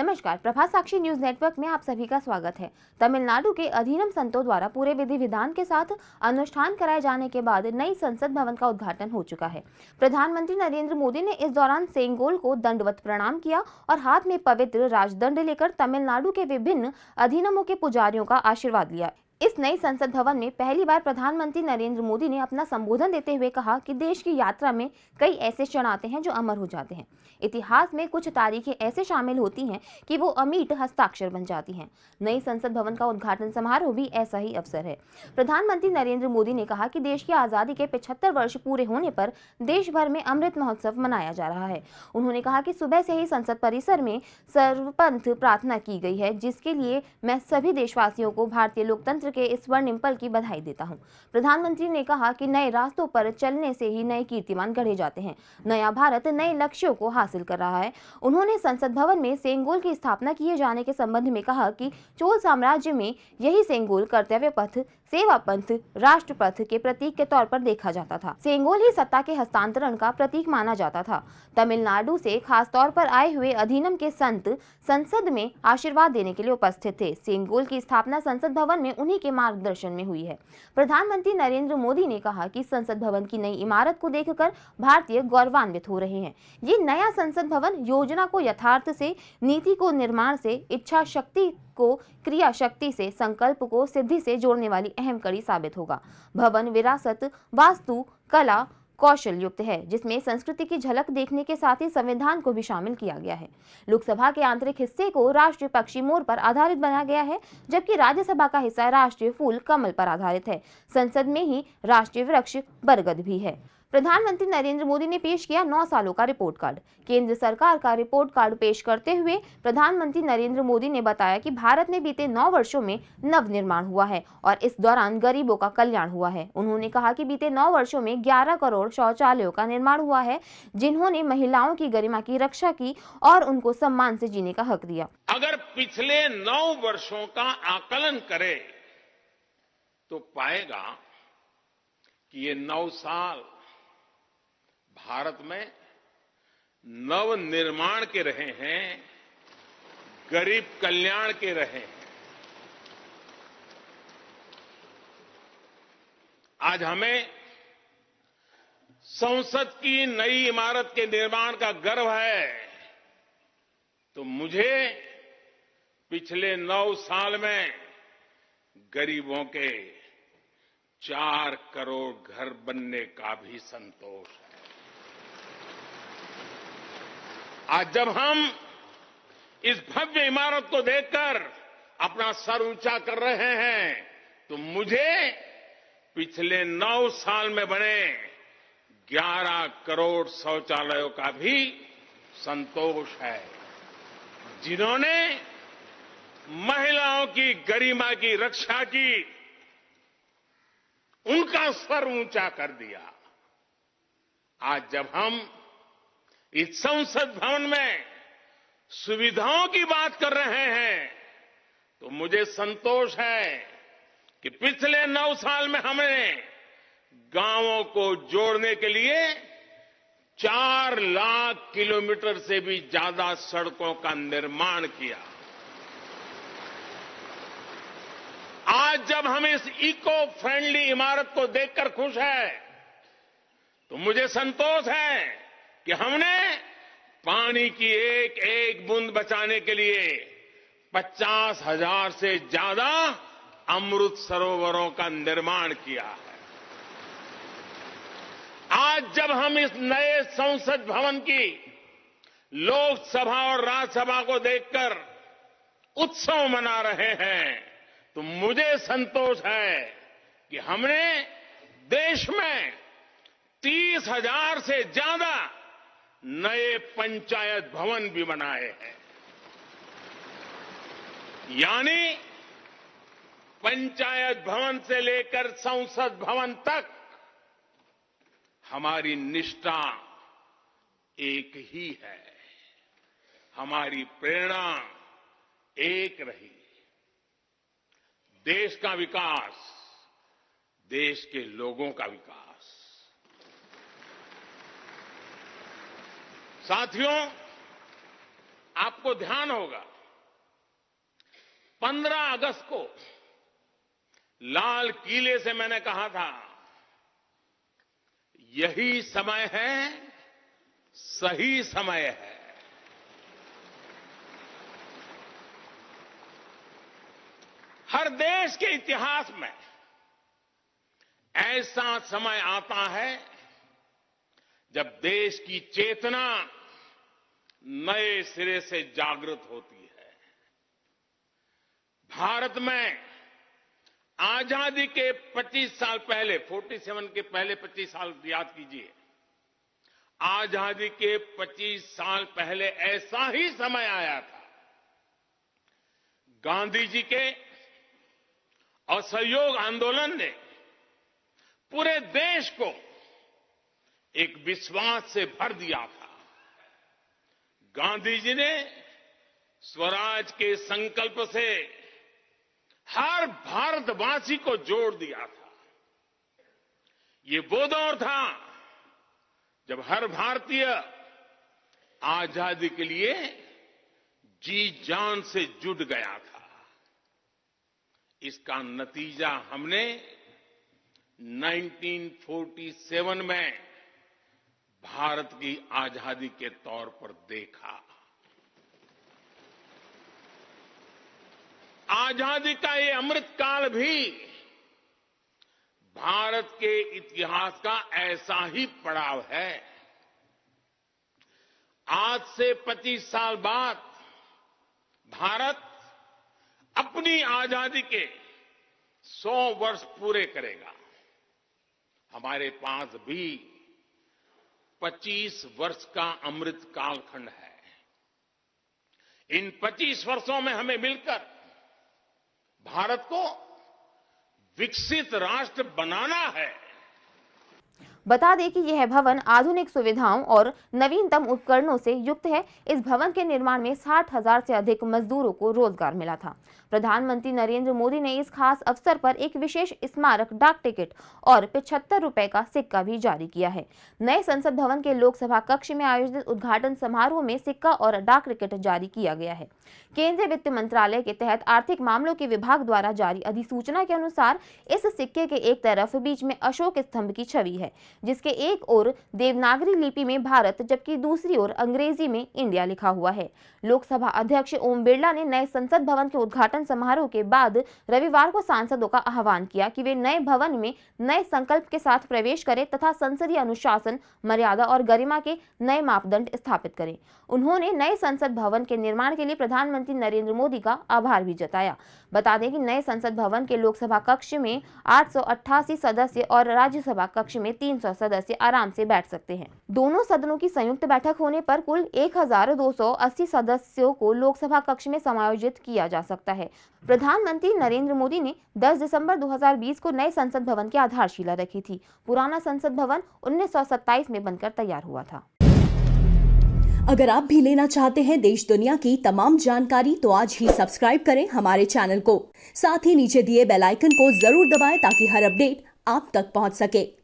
नमस्कार, प्रभात साक्षी news network में आप सभी का स्वागत है। तमिलनाडु के अधीनम संतों द्वारा पूरे विधि विधान के साथ अनुष्ठान कराए जाने के बाद नई संसद भवन का उद्घाटन हो चुका है। प्रधानमंत्री नरेंद्र मोदी ने इस दौरान सेंगोल को दंडवत प्रणाम किया और हाथ में पवित्र राजदंड लेकर तमिलनाडु के विभिन्न अधीनमों के पुजारियों का आशीर्वाद लिया। इस नई संसद भवन में पहली बार प्रधानमंत्री नरेंद्र मोदी ने अपना संबोधन देते हुए कहा कि देश की यात्रा में कई ऐसे क्षण आते हैं जो अमर हो जाते हैं। इतिहास में कुछ तारीखें ऐसे शामिल होती हैं कि वो अमिट हस्ताक्षर बन जाती हैं। नई संसद भवन का उद्घाटन समारोह भी ऐसा ही अवसर है। प्रधानमंत्री नरेंद्र मोदी ने कहा कि देश की आजादी के 75 वर्ष पूरे होने पर देश भर में अमृत महोत्सव मनाया जा रहा है। उन्होंने कहा कि सुबह से ही संसद परिसर में सर्वपंथ प्रार्थना की गई है, जिसके लिए मैं सभी देशवासियों को भारतीय लोकतंत्र के इस स्वर्णिम पल की बधाई देता हूं। प्रधानमंत्री ने कहा कि नए रास्तों पर चलने से ही नए कीर्तिमान गढ़े जाते हैं। नया भारत नए लक्ष्यों को हासिल कर रहा है। उन्होंने संसद भवन में सेंगोल की स्थापना किए जाने के संबंध में कहा कि चोल साम्राज्य में यही सेंगोल कर्तव्य पथ, सेवा पंथ, राष्ट्र पथ के प्रतीक के तौर पर देखा जाता था। सेंगोल ही सत्ता के हस्तांतरण का प्रतीक माना जाता था। तमिलनाडु से खास तौर पर आए हुए अधीनम के संत संसद में आशीर्वाद देने के लिए उपस्थित थे। सेंगोल की स्थापना संसद भवन में उन्हीं के मार्गदर्शन में हुई है। प्रधानमंत्री नरेंद्र मोदी ने कहा कि संसद भवन की नई इमारत को देखकर भारतीय गौरवान्वित हो रहे हैं। ये नया संसद भवन योजना को यथार्थ से, नीति को निर्माण से, इच्छा शक्ति को क्रिया शक्ति से, संकल्प को सिद्धि से जोड़ने वाली अहम कड़ी साबित होगा। भवन विरासत, वास्तु, कला, कौशल युक्त है, जिसमें संस्कृति की झलक देखने के साथ ही संविधान को भी शामिल किया गया है। लोकसभा के आंतरिक हिस्से को राष्ट्रीय पक्षी मोर पर आधारित बनाया गया है, जबकि राज्यसभा का हिस्सा राष्ट्रीय फूल कमल पर आधारित है। संसद में ही राष्ट्रीय वृक्ष बरगद भी है। प्रधानमंत्री नरेंद्र मोदी ने पेश किया 9 सालों का रिपोर्ट कार्ड। केंद्र सरकार का रिपोर्ट कार्ड पेश करते हुए प्रधानमंत्री नरेंद्र मोदी ने बताया कि भारत में बीते 9 वर्षों में नव निर्माण हुआ है और इस दौरान गरीबों का कल्याण हुआ है। उन्होंने कहा कि बीते 9 वर्षों में 11 करोड़ शौचालयों का निर्माण हुआ है, जिन्होंने महिलाओं की गरिमा की रक्षा की और उनको सम्मान से जीने का हक दिया। अगर पिछले 9 वर्षों का आकलन करे तो पाएगा कि ये 9 साल भारत में नव निर्माण के रहे हैं, गरीब कल्याण के रहे हैं। आज हमें संसद की नई इमारत के निर्माण का गर्व है, तो मुझे पिछले 9 साल में गरीबों के 4 करोड़ घर बनने का भी संतोष है। आज जब हम इस भव्य इमारत को देखकर अपना सर ऊंचा कर रहे हैं, तो मुझे पिछले 9 साल में बने 11 करोड़ शौचालयों का भी संतोष है, जिन्होंने महिलाओं की गरिमा की रक्षा की, उनका सर ऊंचा कर दिया। आज जब हम इस संसद भवन में सुविधाओं की बात कर रहे हैं, तो मुझे संतोष है कि पिछले 9 साल में हमने गांवों को जोड़ने के लिए 4 लाख किलोमीटर से भी ज्यादा सड़कों का निर्माण किया। आज जब हम इस इको फ्रेंडली इमारत को देखकर खुश हैं, तो मुझे संतोष है कि हमने पानी की एक एक बूंद बचाने के लिए 50,000 से ज्यादा अमृत सरोवरों का निर्माण किया है। आज जब हम इस नए संसद भवन की लोकसभा और राज्यसभा को देखकर उत्सव मना रहे हैं, तो मुझे संतोष है कि हमने देश में 30,000 से ज्यादा नए पंचायत भवन भी बनाए हैं। यानी पंचायत भवन से लेकर संसद भवन तक हमारी निष्ठा एक ही है, हमारी प्रेरणा एक रही। देश का विकास, देश के लोगों का विकास। साथियों, आपको ध्यान होगा 15 अगस्त को लाल किले से मैंने कहा था, यही समय है, सही समय है। हर देश के इतिहास में ऐसा समय आता है जब देश की चेतना नए सिरे से जागृत होती है। भारत में आजादी के 25 साल पहले, 47 के पहले 25 साल याद कीजिए, आजादी के 25 साल पहले ऐसा ही समय आया था। गांधी जी के असहयोग आंदोलन ने पूरे देश को एक विश्वास से भर दिया था। गांधी जी ने स्वराज के संकल्प से हर भारतवासी को जोड़ दिया था। ये वो दौर था जब हर भारतीय आजादी के लिए जी जान से जुट गया था। इसका नतीजा हमने 1947 में भारत की आजादी के तौर पर देखा। आजादी का ये अमृतकाल भी भारत के इतिहास का ऐसा ही पड़ाव है। आज से 25 साल बाद भारत अपनी आजादी के 100 वर्ष पूरे करेगा। हमारे पास भी 25 वर्ष का अमृत कालखंड है। इन 25 वर्षों में हमें मिलकर भारत को विकसित राष्ट्र बनाना है। बता दें कि यह भवन आधुनिक सुविधाओं और नवीनतम उपकरणों से युक्त है। इस भवन के निर्माण में 60,000 से अधिक मजदूरों को रोजगार मिला था। प्रधानमंत्री नरेंद्र मोदी ने इस खास अवसर पर एक विशेष स्मारक डाक टिकट और 75 रुपए का सिक्का भी जारी किया है। नए संसद भवन के लोकसभा कक्ष में आयोजित उद्घाटन समारोह में सिक्का और डाक टिकट जारी किया गया है। केंद्रीय वित्त मंत्रालय के तहत आर्थिक मामलों के विभाग द्वारा जारी अधिसूचना के अनुसार इस सिक्के के एक तरफ बीच में अशोक स्तंभ की छवि है, जिसके एक ओर देवनागरी लिपि में भारत जबकि दूसरी ओर अंग्रेजी में इंडिया लिखा हुआ है। लोकसभा अध्यक्ष ओम बिरला ने नए संसद भवन के उद्घाटन समारोह के बाद रविवार को सांसदों का आह्वान किया कि वे नए भवन में नए संकल्प के साथ प्रवेश करें तथा संसदीय अनुशासन, मर्यादा और गरिमा के नए मापदंड स्थापित करें। उन्होंने नए संसद भवन के निर्माण के लिए प्रधानमंत्री नरेंद्र मोदी का आभार भी जताया। बता दें कि नए संसद भवन के लोकसभा कक्ष में 888 सदस्य और राज्यसभा कक्ष में 300 सदस्य आराम से बैठ सकते हैं। दोनों सदनों की संयुक्त बैठक होने पर कुल 1280 सदस्यों को लोकसभा कक्ष में समायोजित किया जा सकता है। प्रधानमंत्री नरेंद्र मोदी ने 10 दिसंबर 2020 को नए संसद भवन की आधारशिला रखी थी। पुराना संसद भवन 1927 में बनकर तैयार हुआ था। अगर आप भी लेना चाहते हैं देश दुनिया की तमाम जानकारी तो आज ही सब्सक्राइब करें हमारे चैनल को। साथ ही नीचे दिए बेल आइकन को जरूर दबाएं ताकि हर अपडेट आप तक पहुंच सके।